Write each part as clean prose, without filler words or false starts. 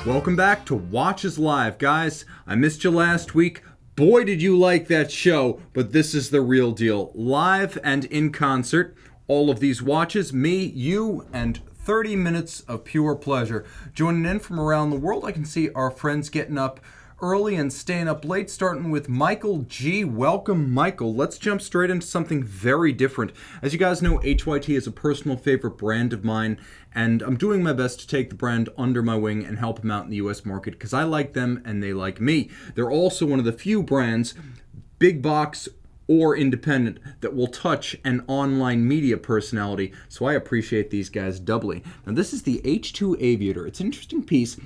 Welcome back to Watches Live, guys. I missed you last week. Boy, did you like that show, but this is the real deal. Live and in concert, all of these watches, me, you, and 30 minutes of pure pleasure. Joining in from around the world, I can see our friends getting up early and staying up late, starting with Michael G. Welcome, Michael. Let's jump straight into something very different. As you guys know, HYT is a personal favorite brand of mine, and I'm doing my best to take the brand under my wing and help them out in the US market because I like them and they like me. They're also one of the few brands, big box or independent, that will touch an online media personality, so I appreciate these guys doubly. Now this is the H2 Aviator. It's an interesting piece,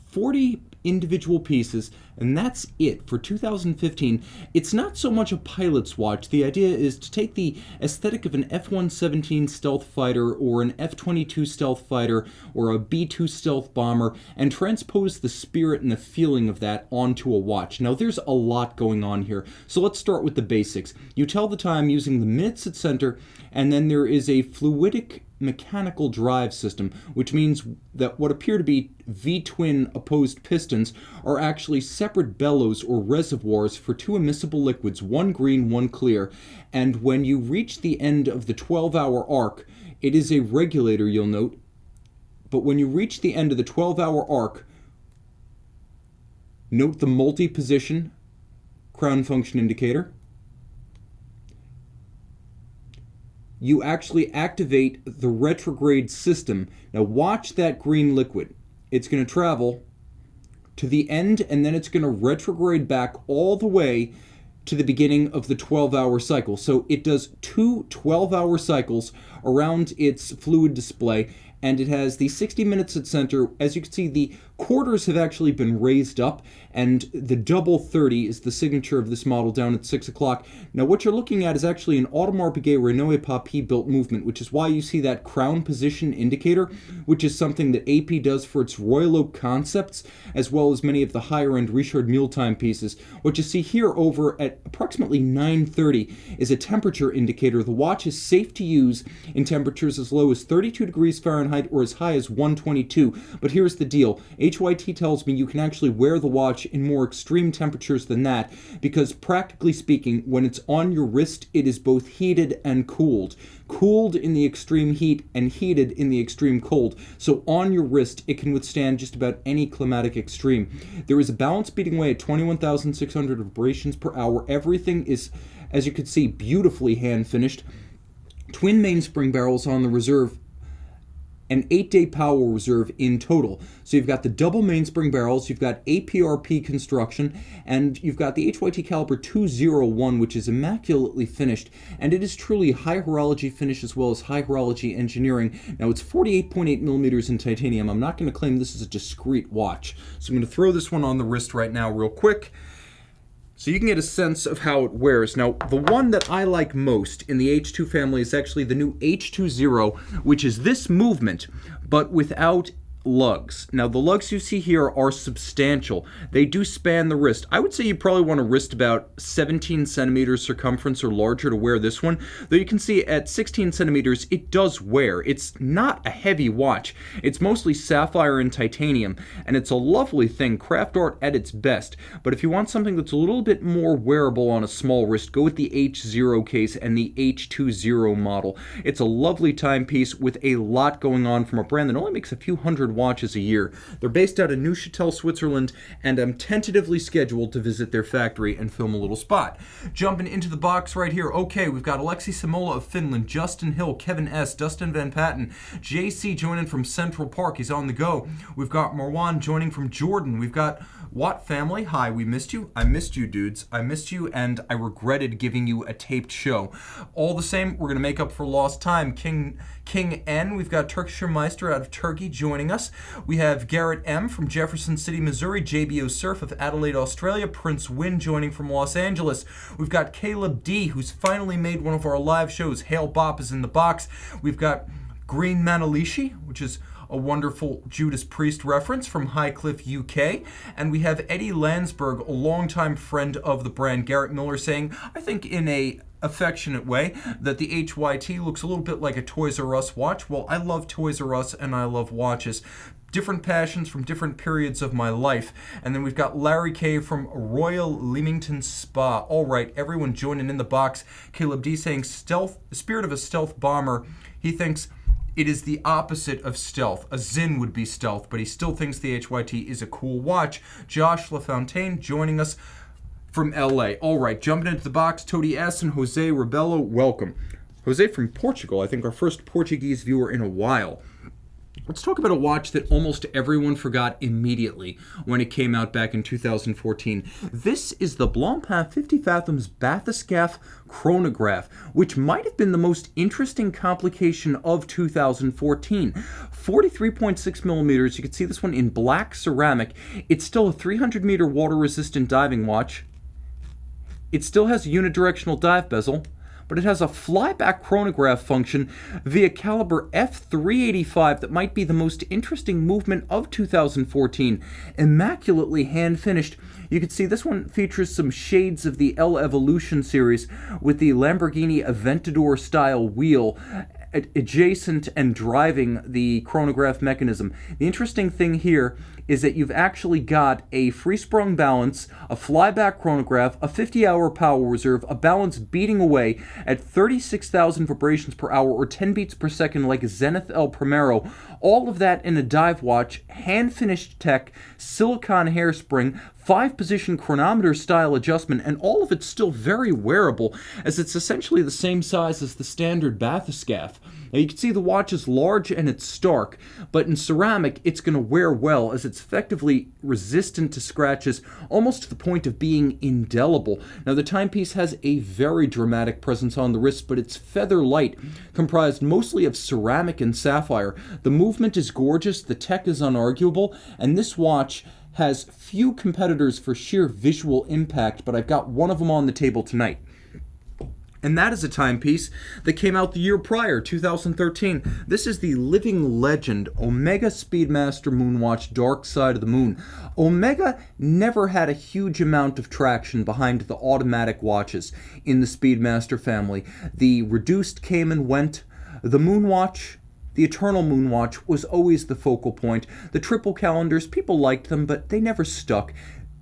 40 individual pieces, and that's it for 2015. It's not so much a pilot's watch. The idea is to take the aesthetic of an F-117 stealth fighter or an F-22 stealth fighter or a B-2 stealth bomber and transpose the spirit and the feeling of that onto a watch. Now there's a lot going on here, so let's start with the basics. You tell the time using the minutes at center, and then there is a fluidic mechanical drive system, which means that what appear to be V-twin opposed pistons are actually separate bellows or reservoirs for two immiscible liquids, one green, one clear, and when you reach the end of the 12-hour arc, it is a regulator, you'll note, but when you reach the end of the 12-hour arc, note the multi-position crown function indicator. You actually activate the retrograde system. Now watch that green liquid. It's going to travel to the end and then it's going to retrograde back all the way to the beginning of the 12-hour cycle. So it does two 12-hour cycles around its fluid display, and it has the 60 minutes at center. As you can see, the quarters have actually been raised up, and the double 30 is the signature of this model down at 6 o'clock. Now what you're looking at is actually an Audemars Piguet Royal Oak built movement, which is why you see that crown position indicator, which is something that AP does for its Royal Oak concepts, as well as many of the higher-end Richard Mille pieces. What you see here over at approximately 9:30 is a temperature indicator. The watch is safe to use in temperatures as low as 32 degrees Fahrenheit or as high as 122. But here's the deal. HYT tells me you can actually wear the watch in more extreme temperatures than that because, practically speaking, when it's on your wrist, it is both heated and cooled. Cooled in the extreme heat and heated in the extreme cold. So on your wrist, it can withstand just about any climatic extreme. There is a balance beating away at 21,600 vibrations per hour. Everything is, as you can see, beautifully hand finished. Twin mainspring barrels on the reserve, an 8-day power reserve in total. So you've got the double mainspring barrels, you've got APRP construction, and you've got the HYT caliber 201, which is immaculately finished, and it is truly high horology finish as well as high horology engineering. Now it's 48.8 millimeters in titanium. I'm not going to claim this is a discreet watch, so I'm going to throw this one on the wrist right now real quick, so you can get a sense of how it wears. Now, the one that I like most in the H2 family is actually the new H20, which is this movement, but without lugs. Now, the lugs you see here are substantial. They do span the wrist. I would say you probably want a wrist about 17 centimeters circumference or larger to wear this one, though you can see at 16 centimeters, it does wear. It's not a heavy watch. It's mostly sapphire and titanium, and it's a lovely thing, craft art at its best. But if you want something that's a little bit more wearable on a small wrist, go with the H0 case and the H20 model. It's a lovely timepiece with a lot going on from a brand that only makes a few hundred watches a year. They're based out of Neuchâtel, Switzerland, and I'm tentatively scheduled to visit their factory and film a little spot. Jumping into the box right here. Okay, we've got Alexi Simola of Finland, Justin Hill, Kevin S., Dustin Van Patten, JC joining from Central Park. He's on the go. We've got Marwan joining from Jordan. We've got Watt family. Hi, we missed you. I missed you, dudes. I missed you, and I regretted giving you a taped show. All the same, we're going to make up for lost time. King N. We've got Turkischer Meister out of Turkey joining us. We have Garrett M. from Jefferson City, Missouri. JBO Surf of Adelaide, Australia. Prince Wynn joining from Los Angeles. We've got Caleb D., who's finally made one of our live shows. Hail Bop is in the box. We've got Green Manalishi, which is a wonderful Judas Priest reference from Highcliffe, UK. And we have Eddie Landsberg, a longtime friend of the brand, Garrett Miller, saying, I think in a affectionate way, that the HYT looks a little bit like a Toys R Us watch. Well, I love Toys R Us and I love watches. different passions from different periods of my life. And then we've got Larry K from Royal Leamington Spa. All right, everyone joining in the box. Caleb D saying stealth, spirit of a stealth bomber. He thinks it is the opposite of stealth. A Zin would be stealth, but he still thinks the HYT is a cool watch. Josh LaFontaine joining us from LA. All right, jumping into the box, Tody S. and Jose Rebello, welcome. Jose from Portugal, I think our first Portuguese viewer in a while. Let's talk about a watch that almost everyone forgot immediately when it came out back in 2014. This is the Blancpain 50 Fathoms bathyscaphe chronograph, which might have been the most interesting complication of 2014. 43.6 millimeters. You can see this one in black ceramic. It's still a 300-meter water-resistant diving watch. It still has a unidirectional dive bezel, but it has a flyback chronograph function via caliber F385 that might be the most interesting movement of 2014. Immaculately hand-finished. You can see this one features some shades of the L Evolution series with the Lamborghini Aventador style wheel adjacent and driving the chronograph mechanism. The interesting thing here is that you've actually got a free-sprung balance, a flyback chronograph, a 50-hour power reserve, a balance beating away at 36,000 vibrations per hour or 10 beats per second like Zenith El Primero. All of that in a dive watch, hand-finished tech, silicone hairspring, 5-position chronometer style adjustment, and all of it's still very wearable as it's essentially the same size as the standard bathyscaphe. Now you can see the watch is large and it's stark, but in ceramic it's going to wear well as it's effectively resistant to scratches, almost to the point of being indelible. Now the timepiece has a very dramatic presence on the wrist, but it's feather light, comprised mostly of ceramic and sapphire. The movement is gorgeous, the tech is unarguable, and this watch has few competitors for sheer visual impact, but I've got one of them on the table tonight. And that is a timepiece that came out the year prior, 2013. This is the living legend Omega Speedmaster Moonwatch Dark Side of the Moon. Omega never had a huge amount of traction behind the automatic watches in the Speedmaster family. The reduced came and went. The Moonwatch, the Eternal Moonwatch, was always the focal point. The triple calendars, people liked them, but they never stuck.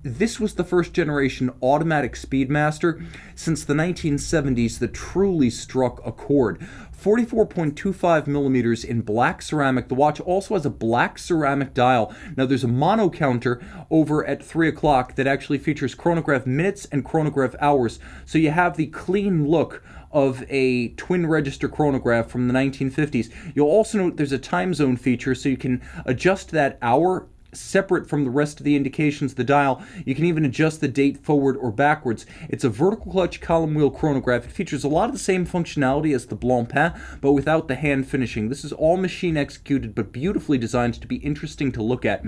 This was the first generation automatic Speedmaster since the 1970s that truly struck a chord. 44.25 millimeters in black ceramic. The watch also has a black ceramic dial. Now there's a mono counter over at 3 o'clock that actually features chronograph minutes and chronograph hours. So you have the clean look of a twin register chronograph from the 1950s. You'll also note there's a time zone feature so you can adjust that hour separate from the rest of the indications of the dial. You can even adjust the date forward or backwards. It's a vertical clutch column wheel chronograph. It features a lot of the same functionality as the Blancpain, but without the hand finishing. This is all machine executed, but beautifully designed to be interesting to look at.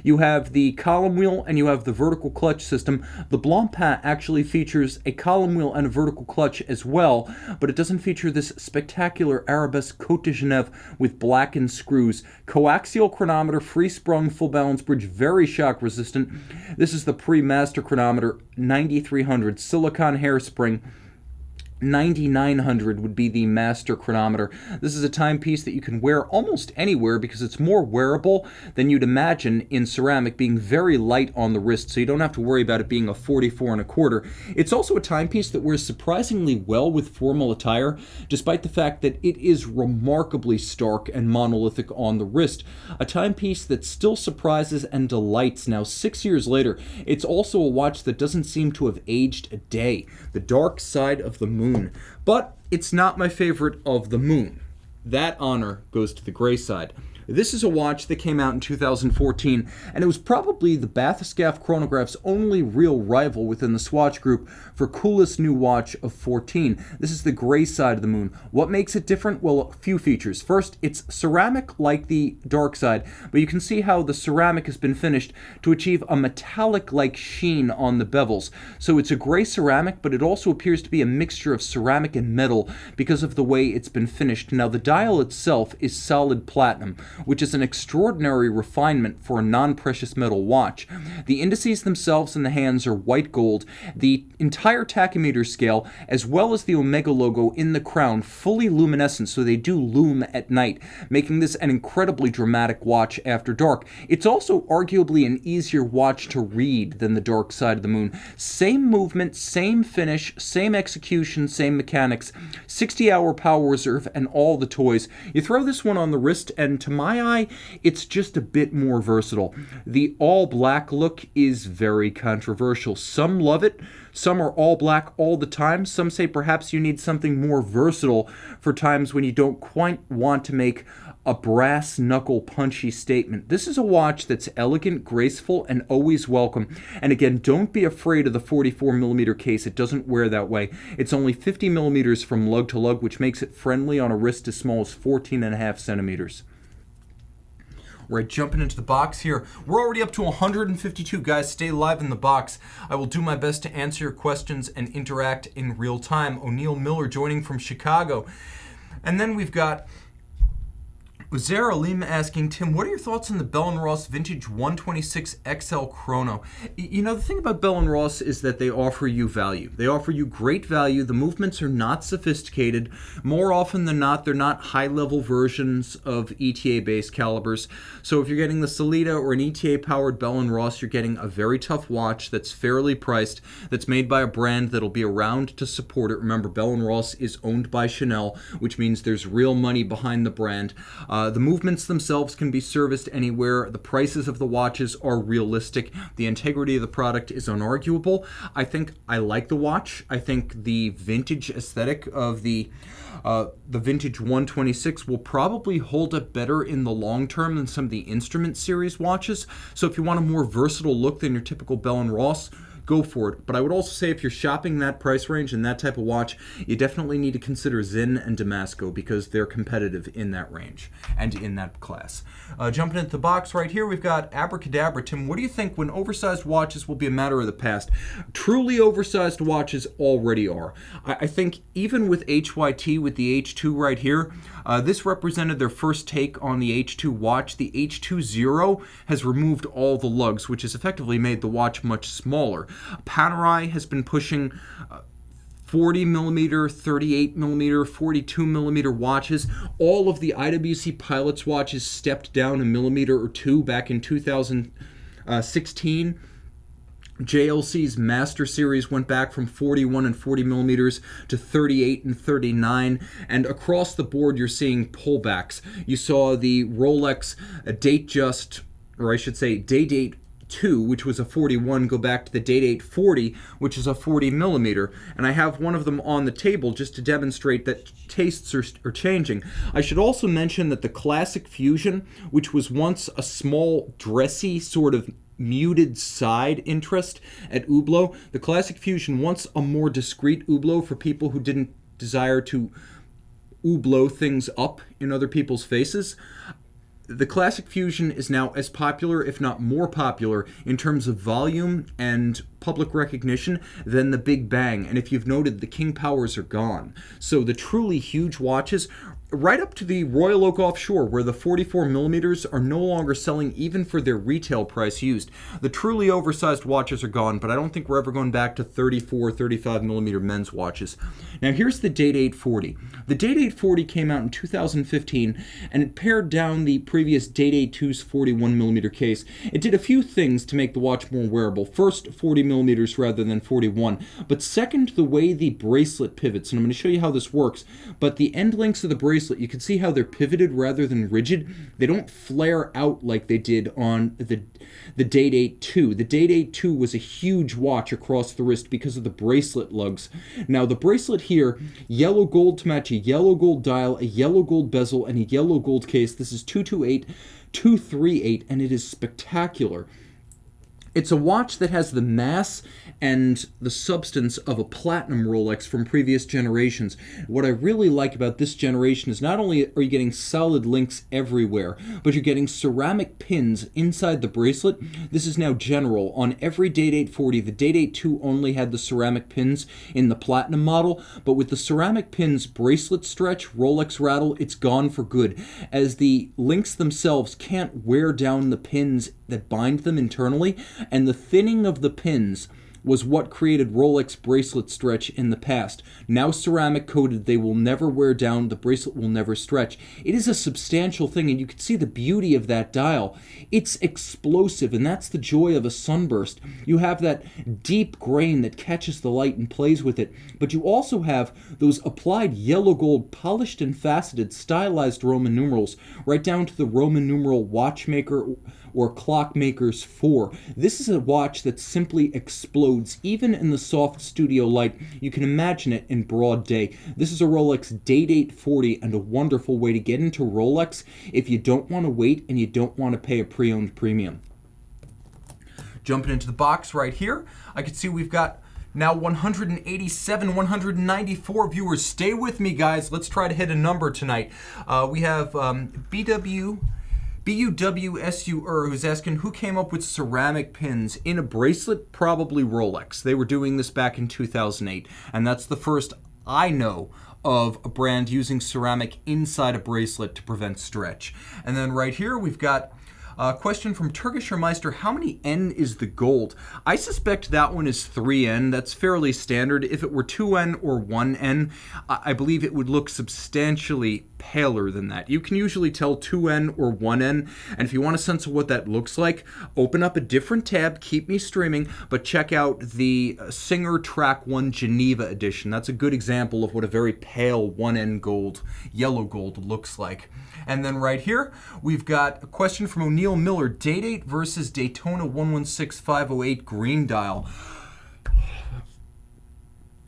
You have the column wheel and you have the vertical clutch system. The Blancpain actually features a column wheel and a vertical clutch as well, but it doesn't feature this spectacular arabesque Côte de Genève with blackened screws. Coaxial chronometer, free-sprung, full balance bridge, very shock resistant. This is the pre-master chronometer, 9300, silicone hairspring. 9900 would be the master chronometer. This is a timepiece that you can wear almost anywhere because it's more wearable than you'd imagine in ceramic, being very light on the wrist, so you don't have to worry about it being a 44 1/4. It's also a timepiece that wears surprisingly well with formal attire, despite the fact that it is remarkably stark and monolithic on the wrist. A timepiece that still surprises and delights now 6 years later. It's also a watch that doesn't seem to have aged a day. The Dark Side of the Moon. But it's not my favorite of the moon. That honor goes to the gray side. This is a watch that came out in 2014, and it was probably the bathyscaphe chronograph's only real rival within the Swatch group for coolest new watch of 14. This is the gray side of the moon. What makes it different? Well, a few features. First, it's ceramic like the dark side, but you can see how the ceramic has been finished to achieve a metallic-like sheen on the bevels. So it's a gray ceramic, but it also appears to be a mixture of ceramic and metal because of the way it's been finished. Now, the dial itself is solid platinum, which is an extraordinary refinement for a non-precious metal watch. The indices themselves in the hands are white gold. The entire tachymeter scale, as well as the Omega logo in the crown, fully luminescent, so they do loom at night, making this an incredibly dramatic watch after dark. It's also arguably an easier watch to read than the Dark Side of the Moon. Same movement, same finish, same execution, same mechanics, 60-hour power reserve, and all the toys. You throw this one on the wrist, and to my eye, it's just a bit more versatile. The all-black look is very controversial. Some love it. Some are all black all the time. Some say perhaps you need something more versatile for times when you don't quite want to make a brass knuckle punchy statement. This is a watch that's elegant, graceful, and always welcome. And again, don't be afraid of the 44mm case. It doesn't wear that way. It's only 50mm from lug to lug, which makes it friendly on a wrist as small as 14.5 centimeters. Right, jumping into the box here. We're already up to 152 guys. Stay live in the box. I will do my best to answer your questions and interact in real time. O'Neill Miller joining from Chicago. And then we've got Uzair Alim asking, Tim, what are your thoughts on the Bell & Ross Vintage 126 XL Chrono? You know, the thing about Bell & Ross is that they offer you value. They offer you great value. The movements are not sophisticated. More often than not, they're not high-level versions of ETA-based calibers. So if you're getting the Sellita or an ETA-powered Bell & Ross, you're getting a very tough watch that's fairly priced, that's made by a brand that'll be around to support it. Remember, Bell & Ross is owned by Chanel, which means there's real money behind the brand. The movements themselves can be serviced anywhere. The prices of the watches are realistic. The integrity of the product is unarguable. I think I like the watch. I think the vintage aesthetic of the vintage 126 will probably hold up better in the long term than some of the Instrument series watches. So if you want a more versatile look than your typical Bell & Ross, go for it. But I would also say if you're shopping that price range and that type of watch, you definitely need to consider Zen and Damasco because they're competitive in that range and in that class. Jumping into the box right here, we've got Abracadabra. Tim, what do you think when oversized watches will be a matter of the past? Truly oversized watches already are. I think even with HYT, with the H2 right here, this represented their first take on the H2 watch. The H2 has removed all the lugs, which has effectively made the watch much smaller. Panerai has been pushing 40mm, 38mm, 42mm watches. All of the IWC Pilots watches stepped down a millimeter or two back in 2016. JLC's Master Series went back from 41 and 40mm to 38 and 39, and across the board you're seeing pullbacks. You saw the Rolex Day-Date 2, which was a 41, go back to the Day-Date 40, which is a 40mm, and I have one of them on the table just to demonstrate that tastes are changing. I should also mention that the Classic Fusion, which was once a small, dressy, sort of muted side interest at Hublot, the Classic Fusion, once a more discreet Hublot for people who didn't desire to Hublot things up in other people's faces. The Classic Fusion is now as popular, if not more popular, in terms of volume and public recognition than the Big Bang. And if you've noted, the King Powers are gone. So the truly huge watches, right up to the Royal Oak Offshore, where the 44mm are no longer selling even for their retail price used. The truly oversized watches are gone, but I don't think we're ever going back to 34, 35mm men's watches. Now here's the Day-Date 40. The Day-Date 40 came out in 2015, and it pared down the previous Day-Date 2's 41mm case. It did a few things to make the watch more wearable. First, 40mm rather than 41. But second, the way the bracelet pivots, and I'm going to show you how this works, but the end links of the bracelet, you can see how they're pivoted rather than rigid. They don't flare out like they did on the Day-Date 2. The Day-Date 2 was a huge watch across the wrist because of the bracelet lugs. Now the bracelet here, yellow gold to match a yellow gold dial, a yellow gold bezel, and a yellow gold case. This is 228, and it is spectacular. It's a watch that has the mass and the substance of a platinum Rolex from previous generations. What I really like about this generation is not only are you getting solid links everywhere, but you're getting ceramic pins inside the bracelet. This is now general. On every Day-Date 40, the Day-Date 2 only had the ceramic pins in the platinum model, but with the ceramic pins bracelet stretch, Rolex rattle, it's gone for good, as the links themselves can't wear down the pins that bind them internally, and the thinning of the pins was what created Rolex bracelet stretch in the past. Now ceramic coated, they will never wear down, the bracelet will never stretch. It is a substantial thing, and you can see the beauty of that dial. It's explosive, and that's the joy of a sunburst. You have that deep grain that catches the light and plays with it, but you also have those applied yellow gold, polished and faceted, stylized Roman numerals, right down to the Roman numeral watchmaker or clockmaker's 4. This is a watch that simply explodes, even in the soft studio light. You can imagine it in broad day. This is a Rolex Day-Date 40, and a wonderful way to get into Rolex if you don't want to wait and you don't want to pay a pre-owned premium. Jumping into the box right here, I can see we've got now 187, 194 viewers. Stay with me, guys. Let's try to hit a number tonight. We have BUWSUR, who's asking who came up with ceramic pins in a bracelet. Probably Rolex. They were doing this back in 2008, and that's the first I know of a brand using ceramic inside a bracelet to prevent stretch. And then right here we've got a question from Turkish Meister. How many N is the gold? I suspect that one is 3N. That's fairly standard. If it were 2N or 1N, I believe it would look substantially paler than that. You can usually tell 2N or 1N, and if you want a sense of what that looks like, open up a different tab, keep me streaming, but check out the Singer Track 1 Geneva edition. That's a good example of what a very pale 1N gold, yellow gold, looks like. And then right here, we've got a question from O'Neill Miller. Day-Date versus Daytona 116508 green dial.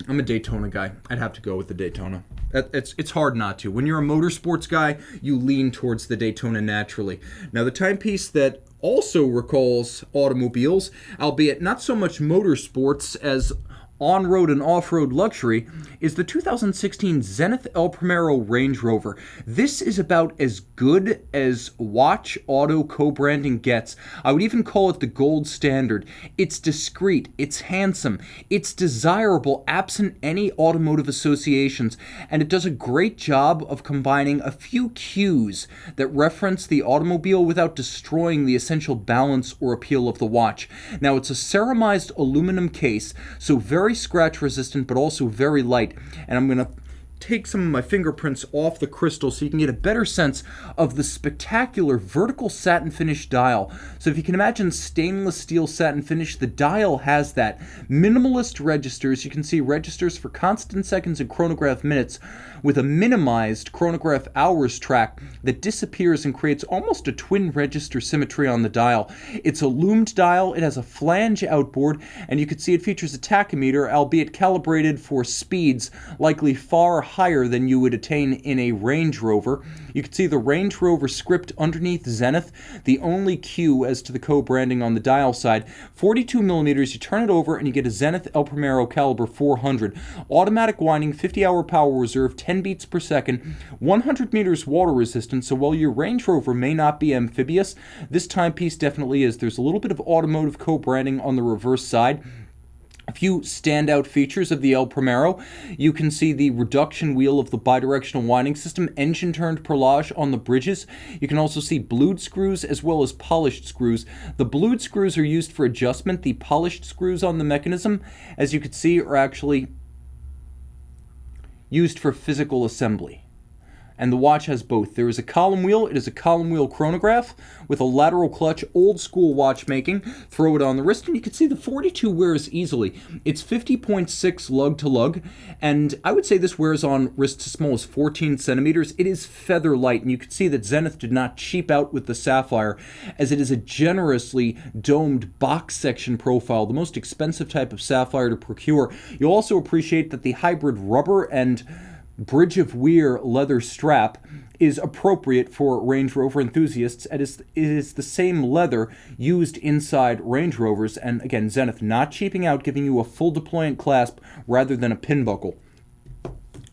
I'm a Daytona guy. I'd have to go with the Daytona. It's hard not to. When you're a motorsports guy, you lean towards the Daytona naturally. Now, the timepiece that also recalls automobiles, albeit not so much motorsports as on-road and off-road luxury, is the 2016 Zenith El Primero Range Rover. This is about as good as watch auto co-branding gets. I would even call it the gold standard. It's discreet, it's handsome, it's desirable absent any automotive associations, and it does a great job of combining a few cues that reference the automobile without destroying the essential balance or appeal of the watch. Now, it's a ceramized aluminum case, so very scratch resistant but also very light, and I'm going to take some of my fingerprints off the crystal so you can get a better sense of the spectacular vertical satin finish dial. So if you can imagine stainless steel satin finish, the dial has that. Minimalist registers, you can see registers for constant seconds and chronograph minutes with a minimized chronograph hours track that disappears and creates almost a twin register symmetry on the dial. It's a loomed dial, it has a flange outboard, and you can see it features a tachometer, albeit calibrated for speeds likely far higher than you would attain in a Range Rover. You can see the Range Rover script underneath Zenith, the only cue as to the co-branding on the dial side. 42 millimeters, you turn it over and you get a Zenith El Primero caliber 400. Automatic winding, 50-hour power reserve, 10 beats per second, 100 meters water resistant, so while your Range Rover may not be amphibious, this timepiece definitely is. There's a little bit of automotive co-branding on the reverse side. A few standout features of the El Primero. You can see the reduction wheel of the bidirectional winding system, engine-turned perlage on the bridges. You can also see blued screws as well as polished screws. The blued screws are used for adjustment. The polished screws on the mechanism, as you can see, are actually used for physical assembly. And the watch has both. There is a column wheel. It is a column wheel chronograph with a lateral clutch, old school watchmaking. Throw it on the wrist and you can see the 42 wears easily. It's 50.6 lug to lug, and I would say this wears on wrists as small as 14 centimeters. It is feather light, and you can see that Zenith did not cheap out with the sapphire, as it is a generously domed box section profile, the most expensive type of sapphire to procure. You'll also appreciate that the hybrid rubber and Bridge of Weir leather strap is appropriate for Range Rover enthusiasts. It is the same leather used inside Range Rovers, and again, Zenith not cheaping out, giving you a full deployant clasp rather than a pin buckle.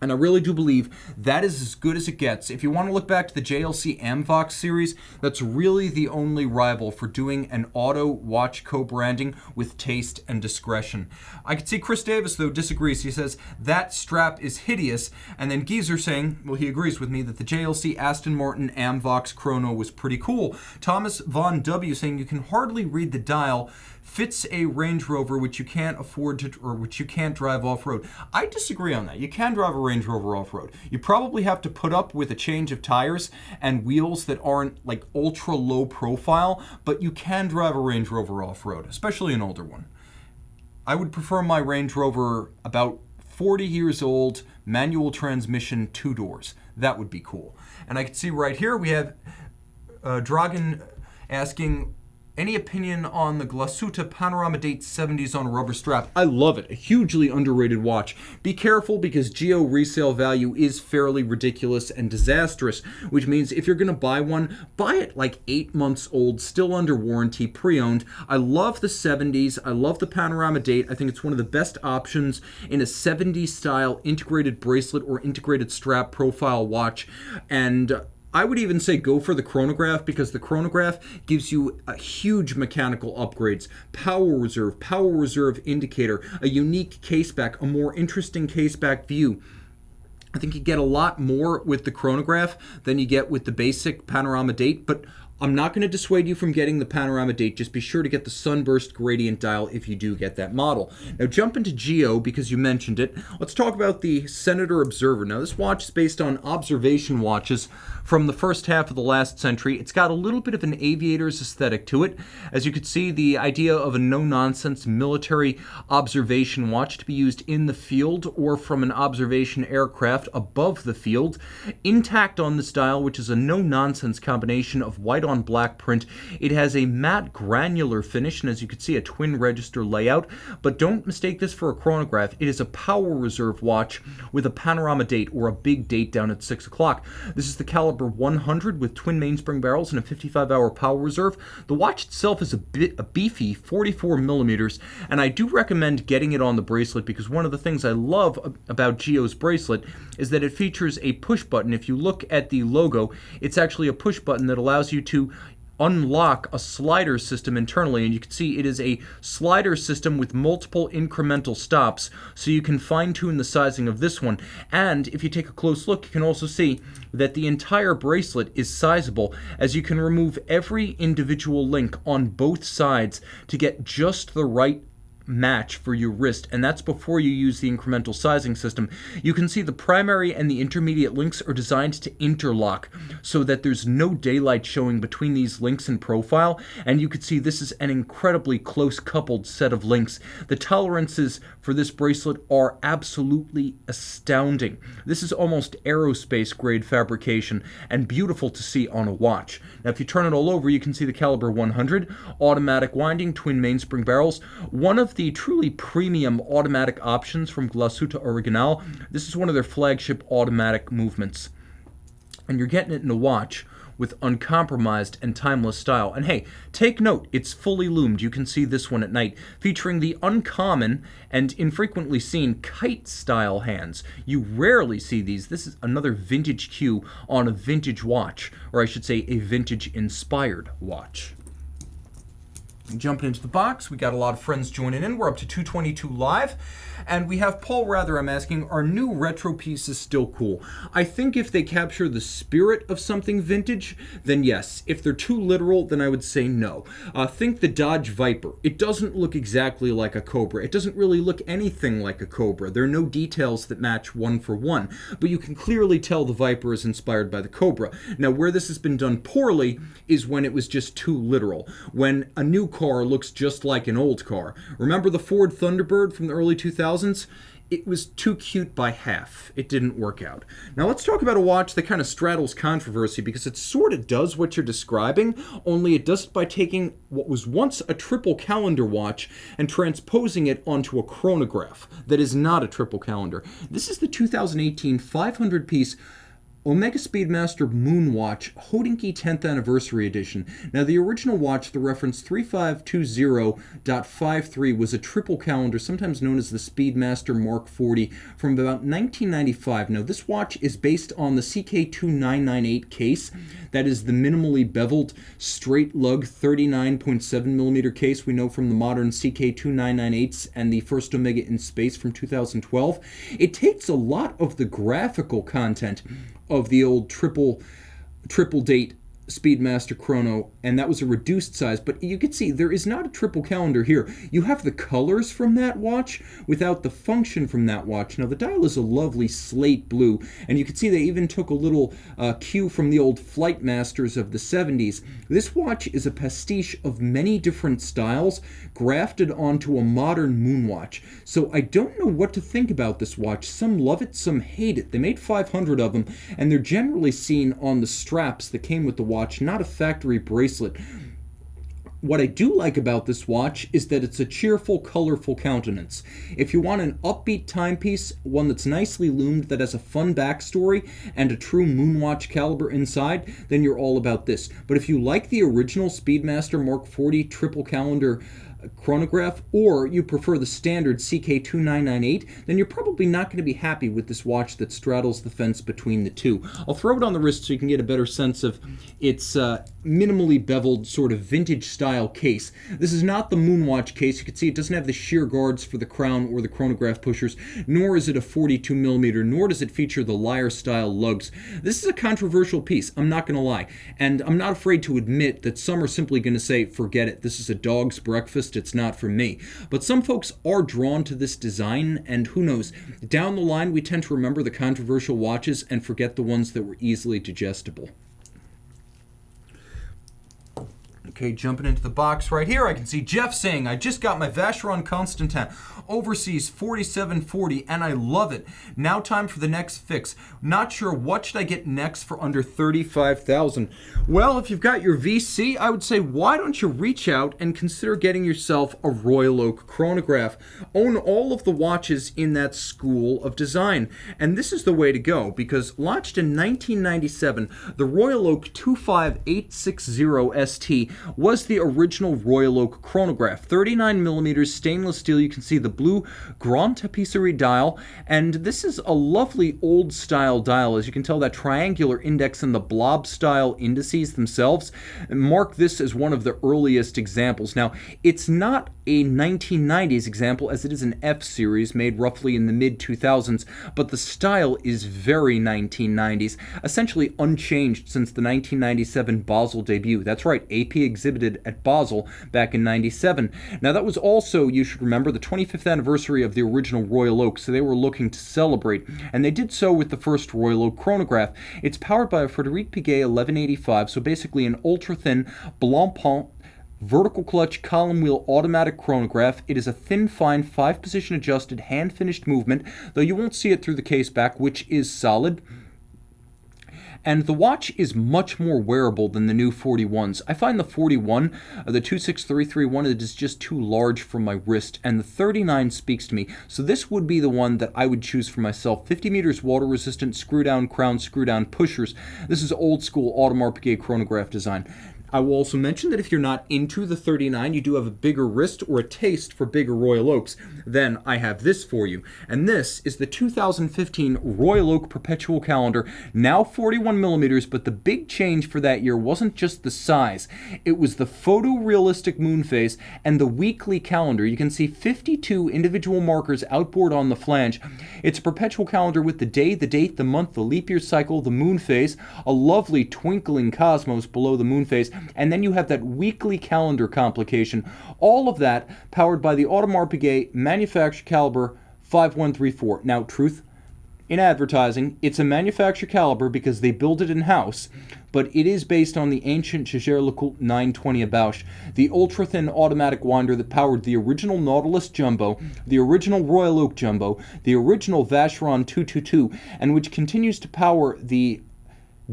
And I really do believe that is as good as it gets. If you want to look back to the JLC Amvox series, that's really the only rival for doing an auto watch co-branding with taste and discretion. I could see Chris Davis, though, disagrees. He says, that strap is hideous. And then Geezer saying, well, he agrees with me, that the JLC Aston Martin Amvox Chrono was pretty cool. Thomas Von W saying, you can hardly read the dial. Fits a Range Rover which you can't afford to, or which you can't drive off-road. I disagree on that. You can drive a Range Rover off-road. You probably have to put up with a change of tires and wheels that aren't like ultra low profile, but you can drive a Range Rover off-road, especially an older one. I would prefer my Range Rover about 40 years old, manual transmission, 2 doors. That would be cool. And I can see right here we have Dragon asking, any opinion on the Glasuta Panorama Date 70s on a rubber strap? I love it. A hugely underrated watch. Be careful because geo resale value is fairly ridiculous and disastrous, which means if you're going to buy one, buy it like 8 months old, still under warranty, pre-owned. I love the 70s. I love the Panorama Date. I think it's one of the best options in a 70s style integrated bracelet or integrated strap profile watch. And I would even say go for the Chronograph, because the Chronograph gives you a huge mechanical upgrades, power reserve indicator, a unique caseback, a more interesting caseback view. I think you get a lot more with the Chronograph than you get with the basic Panorama Date, but I'm not going to dissuade you from getting the Panorama Date. Just be sure to get the Sunburst Gradient dial if you do get that model. Now jump into Geo because you mentioned it. Let's talk about the Senator Observer. Now this watch is based on observation watches from the first half of the last century. It's got a little bit of an aviator's aesthetic to it. As you can see, the idea of a no-nonsense military observation watch to be used in the field or from an observation aircraft above the field. Intact on this dial, which is a no-nonsense combination of white on black print. It has a matte granular finish, and as you can see, a twin register layout, but don't mistake this for a chronograph. It is a power reserve watch with a panorama date or a big date down at 6 o'clock. This is the caliber 100 with twin mainspring barrels and a 55-hour power reserve. The watch itself is a beefy 44 millimeters, and I do recommend getting it on the bracelet because one of the things I love about Geo's bracelet is that it features a push button. If you look at the logo, it's actually a push button that allows you to unlock a slider system internally, and you can see it is a slider system with multiple incremental stops, so you can fine-tune the sizing of this one. And if you take a close look, you can also see that the entire bracelet is sizable, as you can remove every individual link on both sides to get just the right match for your wrist, and that's before you use the incremental sizing system. You can see the primary and the intermediate links are designed to interlock so that there's no daylight showing between these links in profile, and you can see this is an incredibly close coupled set of links. The tolerances for this bracelet are absolutely astounding. This is almost aerospace grade fabrication and beautiful to see on a watch. Now if you turn it all over, you can see the caliber 100, automatic winding, twin mainspring barrels, one of the truly premium automatic options from Glasuta Original. This is one of their flagship automatic movements. And you're getting it in a watch with uncompromised and timeless style. And hey, take note, it's fully loomed. You can see this one at night, featuring the uncommon and infrequently seen kite-style hands. You rarely see these. This is another vintage Q on a vintage watch, or I should say a vintage-inspired watch. Jumping into the box, we got a lot of friends joining in. We're up to 222 live, and we have Paul Rather. I'm asking, are new retro pieces still cool? I think if they capture the spirit of something vintage, then yes. If they're too literal, then I would say no. Think the Dodge Viper. It doesn't look exactly like a Cobra. It doesn't really look anything like a Cobra. There are no details that match one for one, but you can clearly tell the Viper is inspired by the Cobra. Now, where this has been done poorly is when it was just too literal. When a new car looks just like an old car. Remember the Ford Thunderbird from the early 2000s? it was too cute by half. It didn't work out. Now let's talk about a watch that kind of straddles controversy because it sort of does what you're describing, only it does it by taking what was once a triple calendar watch and transposing it onto a chronograph that is not a triple calendar. This is the 2018 500-piece Omega Speedmaster Moon Watch Hodinkee 10th Anniversary Edition. Now, the original watch, the reference 3520.53, was a triple calendar, sometimes known as the Speedmaster Mark 40, from about 1995. Now, this watch is based on the CK2998 case. That is the minimally beveled, straight lug 39.7mm case we know from the modern CK2998s and the first Omega in Space from 2012. It takes a lot of the graphical content of the old triple date Speedmaster chrono, and that was a reduced size, but you can see there is not a triple calendar here. You have the colors from that watch without the function from that watch. Now the dial is a lovely slate blue, and you can see they even took a little cue from the old Flight Masters of the 70s. This watch is a pastiche of many different styles grafted onto a modern moon watch. So I don't know what to think about this watch. Some love it, some hate it. They made 500 of them, and they're generally seen on the straps that came with the watch, not a factory bracelet. What I do like about this watch is that it's a cheerful, colorful countenance. If you want an upbeat timepiece, one that's nicely loomed, that has a fun backstory, and a true moonwatch caliber inside, then you're all about this. But if you like the original Speedmaster Mark 40 triple calendar chronograph, or you prefer the standard CK2998, then you're probably not going to be happy with this watch that straddles the fence between the two. I'll throw it on the wrist so you can get a better sense of its minimally beveled sort of vintage style case. This is not the Moonwatch case. You can see it doesn't have the sheer guards for the crown or the chronograph pushers, nor is it a 42mm, nor does it feature the lyre style lugs. This is a controversial piece, I'm not going to lie, and I'm not afraid to admit that some are simply going to say, forget it, this is a dog's breakfast, it's not for me. But some folks are drawn to this design, and who knows, down the line we tend to remember the controversial watches and forget the ones that were easily digestible. Okay, jumping into the box right here, I can see Jeff saying, I just got my Vacheron Constantin Overseas 4740 and I love it. Now time for the next fix. Not sure what should I get next for under $35,000. Well, if you've got your VC, I would say why don't you reach out and consider getting yourself a Royal Oak chronograph. Own all of the watches in that school of design. And this is the way to go, because launched in 1997, the Royal Oak 25860 ST was the original Royal Oak chronograph. 39mm stainless steel. You can see the blue Grand Tapisserie dial, and this is a lovely old style dial. As you can tell, that triangular index and the blob style indices themselves mark this as one of the earliest examples. Now, it's not a 1990s example, as it is an F series made roughly in the mid-2000s, but the style is very 1990s, essentially unchanged since the 1997 Basel debut. That's right, AP exhibited at Basel back in 97. Now, that was also, you should remember, the 25th anniversary of the original Royal Oak, so they were looking to celebrate, and they did so with the first Royal Oak chronograph. It's powered by a Frédéric Piguet 1185, so basically an ultra-thin Blancpain vertical clutch column wheel automatic chronograph. It is a thin, fine, 5-position adjusted, hand-finished movement, though you won't see it through the case back, which is solid. And the watch is much more wearable than the new 41s. I find the 41, the 26331, it is just too large for my wrist, and the 39 speaks to me. So this would be the one that I would choose for myself. 50 meters water resistant, screw down crown, screw down pushers. This is old school Audemars Piguet chronograph design. I will also mention that if you're not into the 39, you do have a bigger wrist or a taste for bigger Royal Oaks, then I have this for you. And this is the 2015 Royal Oak Perpetual calendar, now 41mm, but the big change for that year wasn't just the size. It was the photorealistic moon phase and the weekly calendar. You can see 52 individual markers outboard on the flange. It's a perpetual calendar with the day, the date, the month, the leap year cycle, the moon phase, a lovely twinkling cosmos below the moon phase, and then you have that weekly calendar complication. All of that powered by the Audemars Piguet manufactured caliber 5134. Now, truth, in advertising. It's a manufactured caliber because they build it in-house, but it is based on the ancient Jaeger-LeCoultre 920 of Bausch, the ultra-thin automatic winder that powered the original Nautilus Jumbo, the original Royal Oak Jumbo, the original Vacheron 222, and which continues to power the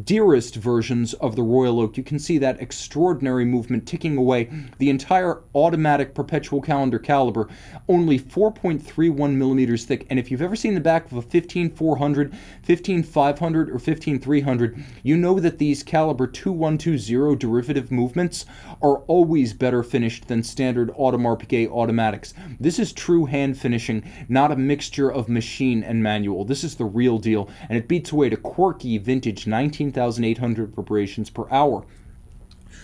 dearest versions of the Royal Oak. You can see that extraordinary movement ticking away the entire automatic Perpetual calendar caliber, only 4.31 millimeters thick. And if you've ever seen the back of a 15400, 15500, or 15300, you know that these caliber 2120 derivative movements are always better finished than standard Audemars Piguet automatics. This is true hand finishing, not a mixture of machine and manual. This is the real deal, and it beats away to quirky vintage 19,800 vibrations per hour.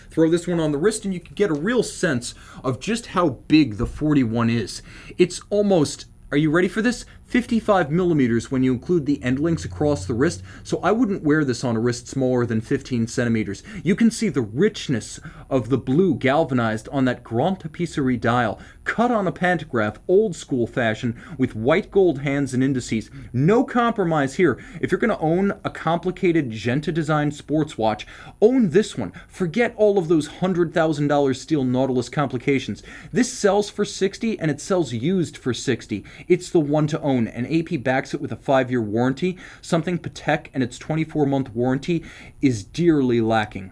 Throw this one on the wrist and you can get a real sense of just how big the 41 is. It's almost, are you ready for this? 55 millimeters when you include the end links across the wrist, so I wouldn't wear this on a wrist smaller than 15 centimeters. You can see the richness of the blue galvanized on that Grande Tapisserie dial, cut on a pantograph, old school fashion, with white gold hands and indices. No compromise here. If you're going to own a complicated Genta designed sports watch, own this one. Forget all of those $100,000 steel Nautilus complications. This sells for $60 and it sells used for $60. It's the one to own. And AP backs it with a 5-year warranty, something Patek and its 24-month warranty is dearly lacking.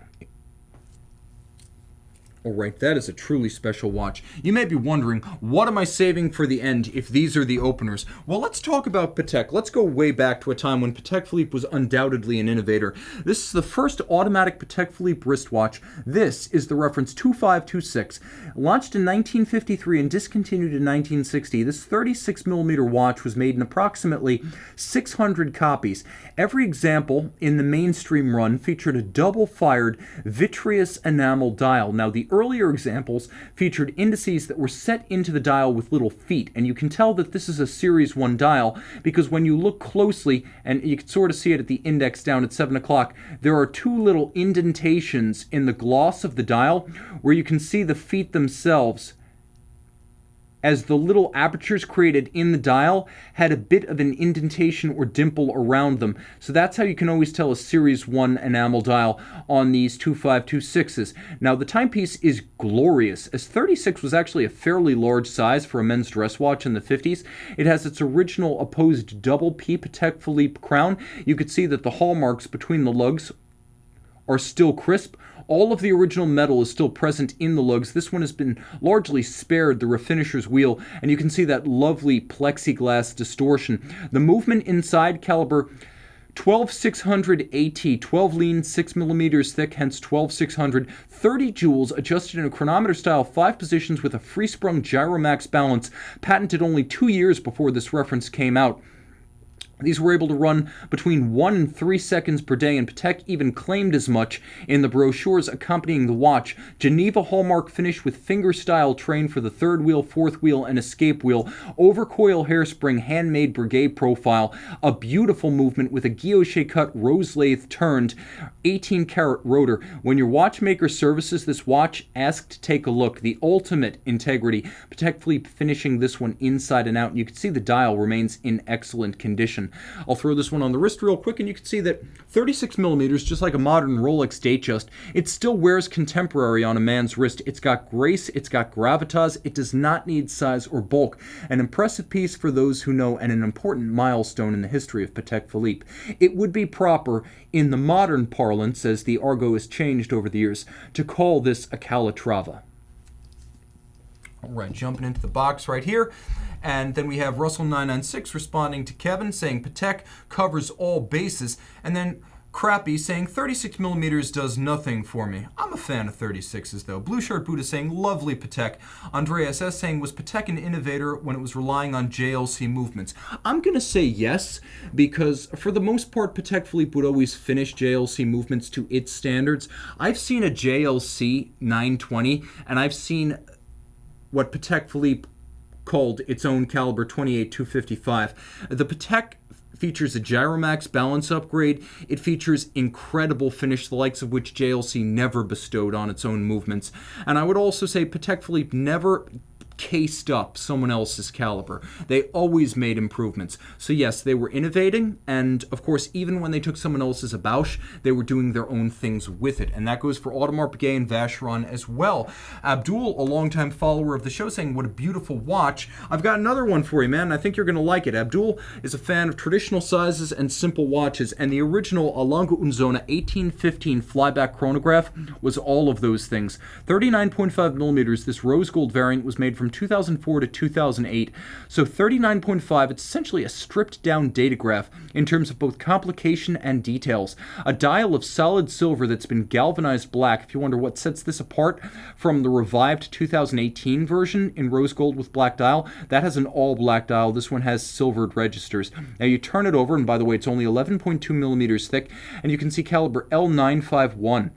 All right, that is a truly special watch. You may be wondering, what am I saving for the end if these are the openers? Well, let's talk about Patek. Let's go way back to a time when Patek Philippe was undoubtedly an innovator. This is the first automatic Patek Philippe wristwatch. This is the reference 2526. Launched in 1953 and discontinued in 1960, this 36mm watch was made in approximately 600 copies. Every example in the mainstream run featured a double-fired vitreous enamel dial. Now, the earlier examples featured indices that were set into the dial with little feet, and you can tell that this is a Series 1 dial because when you look closely, and you can sort of see it at the index down at 7 o'clock, there are two little indentations in the gloss of the dial where you can see the feet themselves, as the little apertures created in the dial had a bit of an indentation or dimple around them. So that's how you can always tell a Series 1 enamel dial on these 2526s. Now the timepiece is glorious, as 36 was actually a fairly large size for a men's dress watch in the 50s. It has its original opposed double P Patek Philippe crown. You could see that the hallmarks between the lugs are still crisp. All of the original metal is still present in the lugs. This one has been largely spared the refinisher's wheel, and you can see that lovely plexiglass distortion. The movement inside, caliber 12600 AT, 12 lean, 6 millimeters thick, hence 12600, 30 jewels, adjusted in a chronometer style, 5 positions with a free-sprung Gyromax balance, patented only 2 years before this reference came out. These were able to run between 1 and 3 seconds per day, and Patek even claimed as much in the brochures accompanying the watch. Geneva hallmark finish with finger-style train for the third wheel, fourth wheel, and escape wheel. Overcoil hairspring, handmade brigade profile. A beautiful movement with a guilloche-cut rose lathe turned 18-karat rotor. When your watchmaker services this watch, ask to take a look. The ultimate integrity. Patek Philippe finishing this one inside and out, and you can see the dial remains in excellent condition. I'll throw this one on the wrist real quick, and you can see that 36 millimeters, just like a modern Rolex Datejust, it still wears contemporary on a man's wrist. It's got grace, it's got gravitas, it does not need size or bulk. An impressive piece for those who know, and an important milestone in the history of Patek Philippe. It would be proper, in the modern parlance, as the argot has changed over the years, to call this a Calatrava. All right, jumping into the box right here. And then we have Russell996 responding to Kevin saying Patek covers all bases. And then Crappy saying 36 millimeters does nothing for me. I'm a fan of 36s though. Blue Shirt Buddha saying lovely Patek. Andreas S saying, was Patek an innovator when it was relying on JLC movements? I'm going to say yes, because for the most part Patek Philippe would always finish JLC movements to its standards. I've seen a JLC 920 and I've seen what Patek Philippe called its own caliber 28-255. The Patek features a Gyromax balance upgrade. It features incredible finish, the likes of which JLC never bestowed on its own movements. And I would also say Patek Philippe never cased up someone else's caliber. They always made improvements. So yes, they were innovating, and of course, even when they took someone else's Bausch, they were doing their own things with it. And that goes for Audemars Piguet and Vacheron as well. Abdul, a longtime follower of the show, saying, what a beautiful watch. I've got another one for you, man. I think you're going to like it. Abdul is a fan of traditional sizes and simple watches, and the original Lange Sohne 1815 flyback chronograph was all of those things. 39.5 millimeters, this rose gold variant was made from 2004 to 2008. So 39.5, it's essentially a stripped down datograph in terms of both complication and details. A dial of solid silver that's been galvanized black. If you wonder what sets this apart from the revived 2018 version in rose gold with black dial, that has an all black dial. This one has silvered registers. Now you turn it over, and by the way, it's only 11.2 millimeters thick, and you can see caliber L951.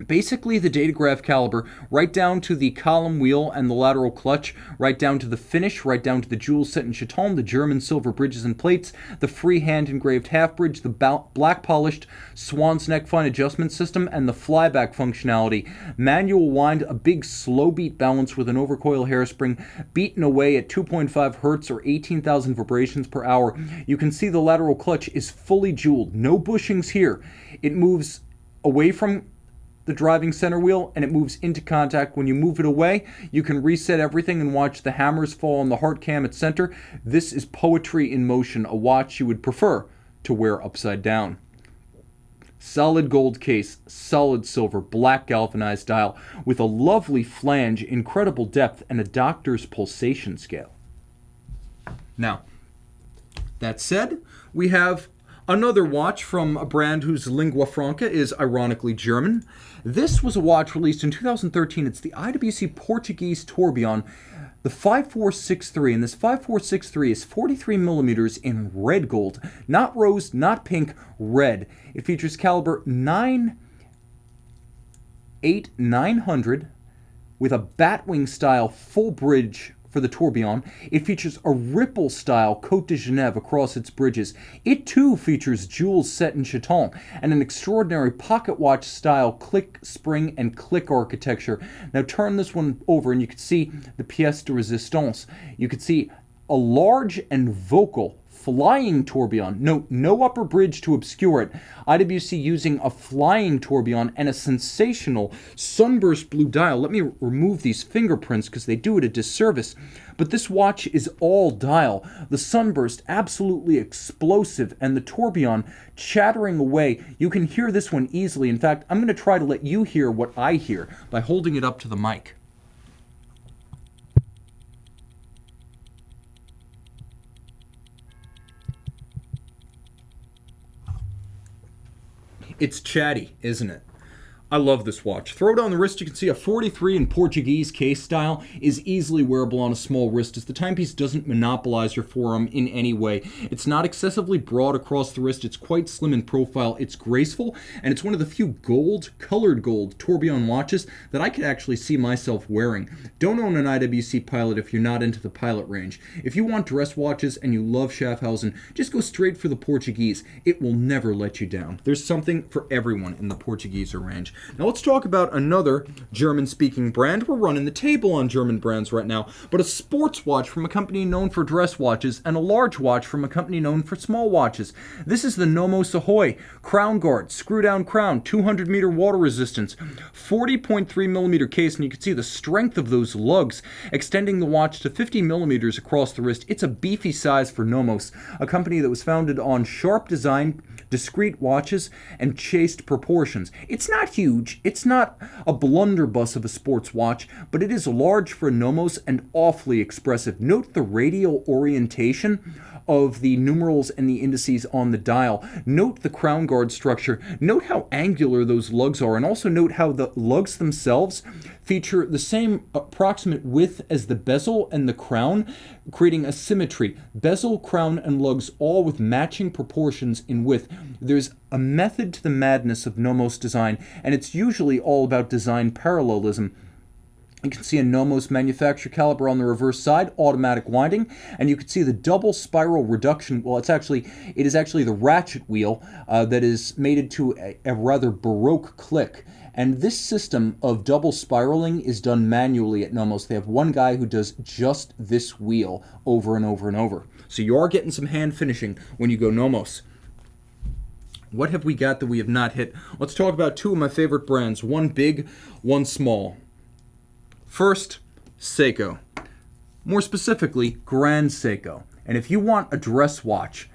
Basically the datograph caliber, right down to the column wheel and the lateral clutch, right down to the finish, right down to the jewel set in chaton, the German silver bridges and plates, the freehand engraved half bridge, the black polished swan's neck fine adjustment system, and the flyback functionality. Manual wind, a big slow beat balance with an overcoil hairspring, beaten away at 2.5 hertz or 18,000 vibrations per hour. You can see the lateral clutch is fully jeweled, no bushings here. It moves away from the driving center wheel and it moves into contact. When you move it away, you can reset everything and watch the hammers fall on the heart cam at center. This is poetry in motion, a watch you would prefer to wear upside down. Solid gold case, solid silver, black galvanized dial with a lovely flange, incredible depth, and a doctor's pulsation scale. Now, that said, we have another watch from a brand whose lingua franca is ironically German. This was a watch released in 2013. It's the IWC Portuguese Tourbillon, the 5463, and this 5463 is 43 millimeters in red gold, not rose, not pink, red. It features caliber 900 with a batwing style full bridge for the tourbillon. It features a ripple style Côte de Genève across its bridges. It too features jewels set in chaton and an extraordinary pocket watch style click, spring, and click architecture. Now turn this one over and you can see the pièce de résistance. You can see a large and vocal flying tourbillon. Note, no upper bridge to obscure it. IWC using a flying tourbillon and a sensational sunburst blue dial. Let me remove these fingerprints because they do it a disservice. But this watch is all dial. The sunburst absolutely explosive and the tourbillon chattering away. You can hear this one easily. In fact, I'm going to try to let you hear what I hear by holding it up to the mic. It's chatty, isn't it? I love this watch. Throw it on the wrist, you can see a 43 in Portuguese case style is easily wearable on a small wrist as the timepiece doesn't monopolize your forearm in any way. It's not excessively broad across the wrist, it's quite slim in profile, it's graceful, and it's one of the few gold, colored gold tourbillon watches that I could actually see myself wearing. Don't own an IWC Pilot if you're not into the Pilot range. If you want dress watches and you love Schaffhausen, just go straight for the Portuguese. It will never let you down. There's something for everyone in the Portuguese range. Now let's talk about another German-speaking brand. We're running the table on German brands right now, but a sports watch from a company known for dress watches and a large watch from a company known for small watches. This is the Nomos Ahoy Crown Guard, screw-down crown, 200-meter water resistance, 40.3 millimeter case, and you can see the strength of those lugs extending the watch to 50 millimeters across the wrist. It's a beefy size for Nomos, a company that was founded on sharp design, discreet watches, and chaste proportions. It's not huge, it's not a blunderbuss of a sports watch, but it is large for Nomos and awfully expressive. Note the radial orientation of the numerals and the indices on the dial. Note the crown guard structure. Note how angular those lugs are, and also note how the lugs themselves feature the same approximate width as the bezel and the crown, creating a symmetry. Bezel, crown, and lugs all with matching proportions in width. There's a method to the madness of Nomos design, and it's usually all about design parallelism. You can see a Nomos manufacturer caliber on the reverse side, automatic winding, and you can see the double spiral reduction. Well, it is actually the ratchet wheel that is mated to a rather baroque click. And this system of double spiraling is done manually at Nomos. They have one guy who does just this wheel over and over and over. So you are getting some hand finishing when you go Nomos. What have we got that we have not hit? Let's talk about two of my favorite brands. One big, one small. First, Seiko. More specifically, Grand Seiko. And if you want a dress watch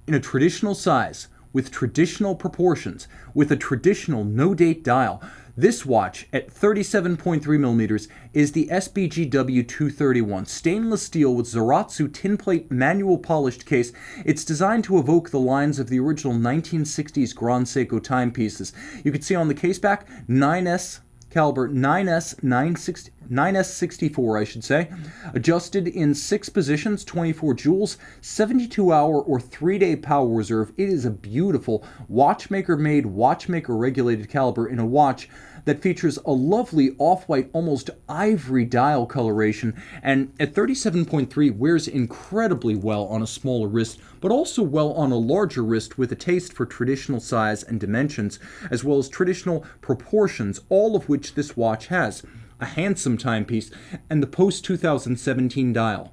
in a traditional size, with traditional proportions, with a traditional no-date dial, this watch at 37.3 millimeters is the SBGW 231, stainless steel with Zaratsu tinplate manual polished case. It's designed to evoke the lines of the original 1960s Grand Seiko timepieces. You can see on the case back, 9S caliber 9S64, I should say, adjusted in 6 positions, 24 joules, 72-hour or 3-day power reserve. It is a beautiful watchmaker-made, watchmaker-regulated caliber in a watch that features a lovely off-white, almost ivory dial coloration, and at 37.3 wears incredibly well on a smaller wrist, but also well on a larger wrist with a taste for traditional size and dimensions, as well as traditional proportions, all of which this watch has. A handsome timepiece, and the post-2017 dial,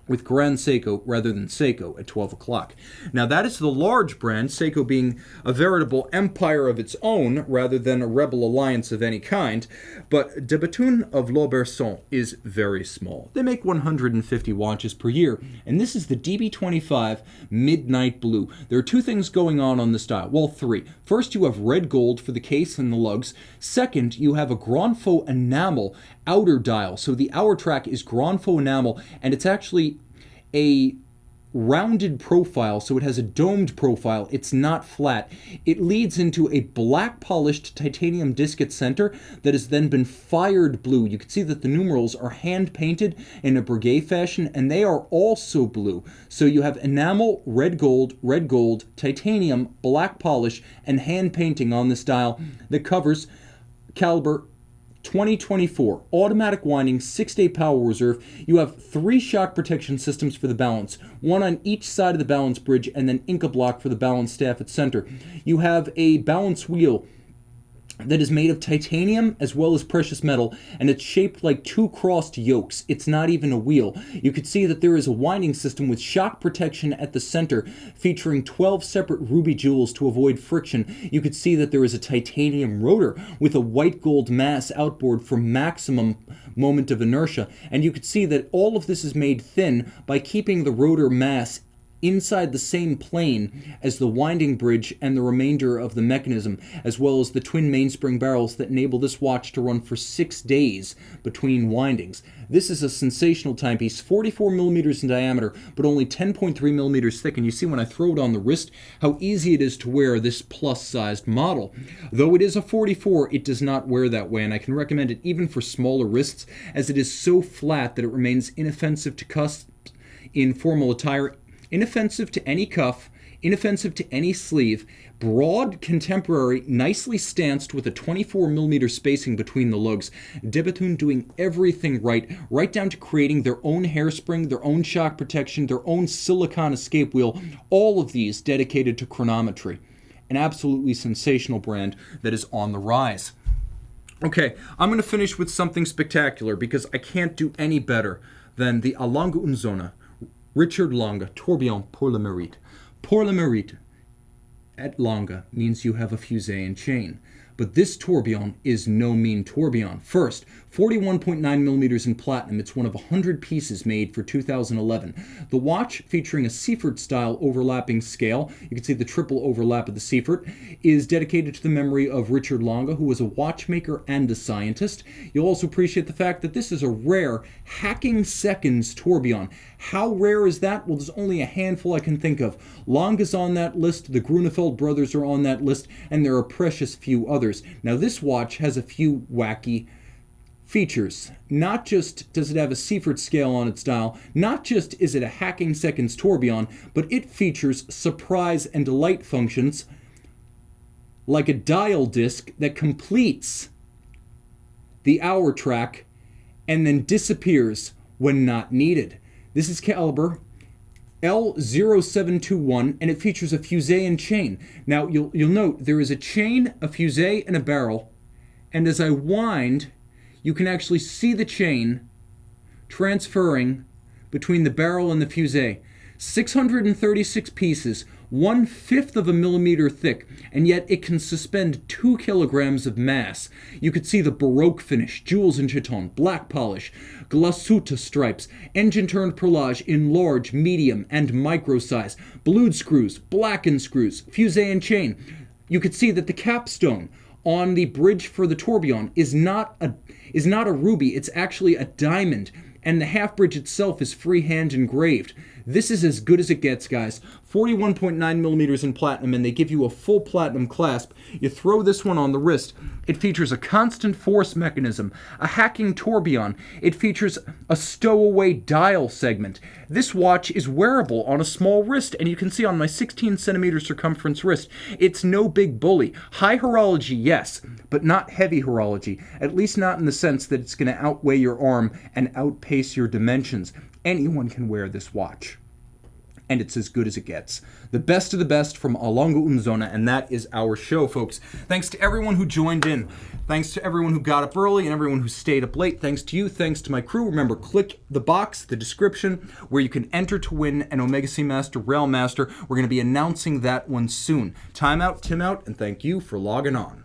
with Grand Seiko rather than Seiko at 12 o'clock. Now that is the large brand, Seiko being a veritable empire of its own rather than a rebel alliance of any kind, but Dibby Tune of L'Aubert is very small. They make 150 watches per year, and this is the DB25 Midnight Blue. There are two things going on this dial. Well, three. First, you have red gold for the case and the lugs. Second, you have a Grand Faux enamel outer dial. So the hour track is Grand Faux enamel, and it's actually a rounded profile, so it has a domed profile. It's not flat. It leads into a black polished titanium disc at center that has then been fired blue. You can see that the numerals are hand painted in a Breguet fashion, and they are also blue. So you have enamel, red gold, titanium, black polish, and hand painting on this dial that covers caliber 2024, automatic winding, 6-day power reserve. You have 3 shock protection systems for the balance, one on each side of the balance bridge, and then Inca block for the balance staff at center. You have a balance wheel that is made of titanium as well as precious metal, and it's shaped like 2 crossed yokes. It's not even a wheel. You can see that there is a winding system with shock protection at the center, featuring 12 separate ruby jewels to avoid friction. You can see that there is a titanium rotor with a white gold mass outboard for maximum moment of inertia, and you can see that all of this is made thin by keeping the rotor mass inside the same plane as the winding bridge and the remainder of the mechanism, as well as the twin mainspring barrels that enable this watch to run for 6 days between windings. This is a sensational timepiece, 44 millimeters in diameter, but only 10.3 millimeters thick, and you see when I throw it on the wrist how easy it is to wear this plus-sized model. Though it is a 44, it does not wear that way, and I can recommend it even for smaller wrists, as it is so flat that it remains inoffensive to cuffs in formal attire, inoffensive to any cuff, inoffensive to any sleeve, broad, contemporary, nicely stanced with a 24 millimeter spacing between the lugs. Dibby Tune doing everything right down to creating their own hairspring, their own shock protection, their own silicone escape wheel, all of these dedicated to chronometry. An absolutely sensational brand that is on the rise. Okay, I'm going to finish with something spectacular because I can't do any better than the Lange Sohne Richard Lange Tourbillon pour le Merite. Pour le Merite at Lange means you have a fusee and chain. But this tourbillon is no mean tourbillon. First, 41.9 millimeters in platinum. It's one of 100 pieces made for 2011. The watch, featuring a Seifert-style overlapping scale, you can see the triple overlap of the Seifert, is dedicated to the memory of Richard Lange, who was a watchmaker and a scientist. You'll also appreciate the fact that this is a rare hacking seconds tourbillon. How rare is that? Well, there's only a handful I can think of. Lange is on that list, the Grunefeld brothers are on that list, and there are a precious few others. Now, this watch has a few wacky features. Not just does it have a Seifert scale on its dial, not just is it a hacking seconds tourbillon, but it features surprise and delight functions like a dial disc that completes the hour track and then disappears when not needed. This is caliber L0721, and it features a fusee and chain. Now, you'll note there is a chain, a fusee, and a barrel And as I wind, you can actually see the chain transferring between the barrel and the fusee. 636 pieces, 1/5 of a millimeter thick, and yet it can suspend 2 kilograms of mass. You could see the Baroque finish, jewels and chiton, black polish, glasuta stripes, engine-turned perlage in large, medium, and micro size, blued screws, blackened screws, fusee and chain. You could see that the capstone on the bridge for the tourbillon is not a ruby, it's actually a diamond, and the half bridge itself is freehand engraved. This is as good as it gets, guys. 41.9 millimeters in platinum, and they give you a full platinum clasp. You throw this one on the wrist. It features a constant force mechanism, a hacking tourbillon. It features a stowaway dial segment. This watch is wearable on a small wrist, and you can see on my 16 centimeter circumference wrist, it's no big bully. High horology, yes, but not heavy horology, at least not in the sense that it's going to outweigh your arm and outpace your dimensions. Anyone can wear this watch, and it's as good as it gets. The best of the best from Longo Sohne, and that is our show, folks. Thanks to everyone who joined in. Thanks to everyone who got up early and everyone who stayed up late. Thanks to you. Thanks to my crew. Remember, click the box, the description, where you can enter to win an Omega Seamaster Railmaster. We're going to be announcing that one soon. Time out, Tim out, and thank you for logging on.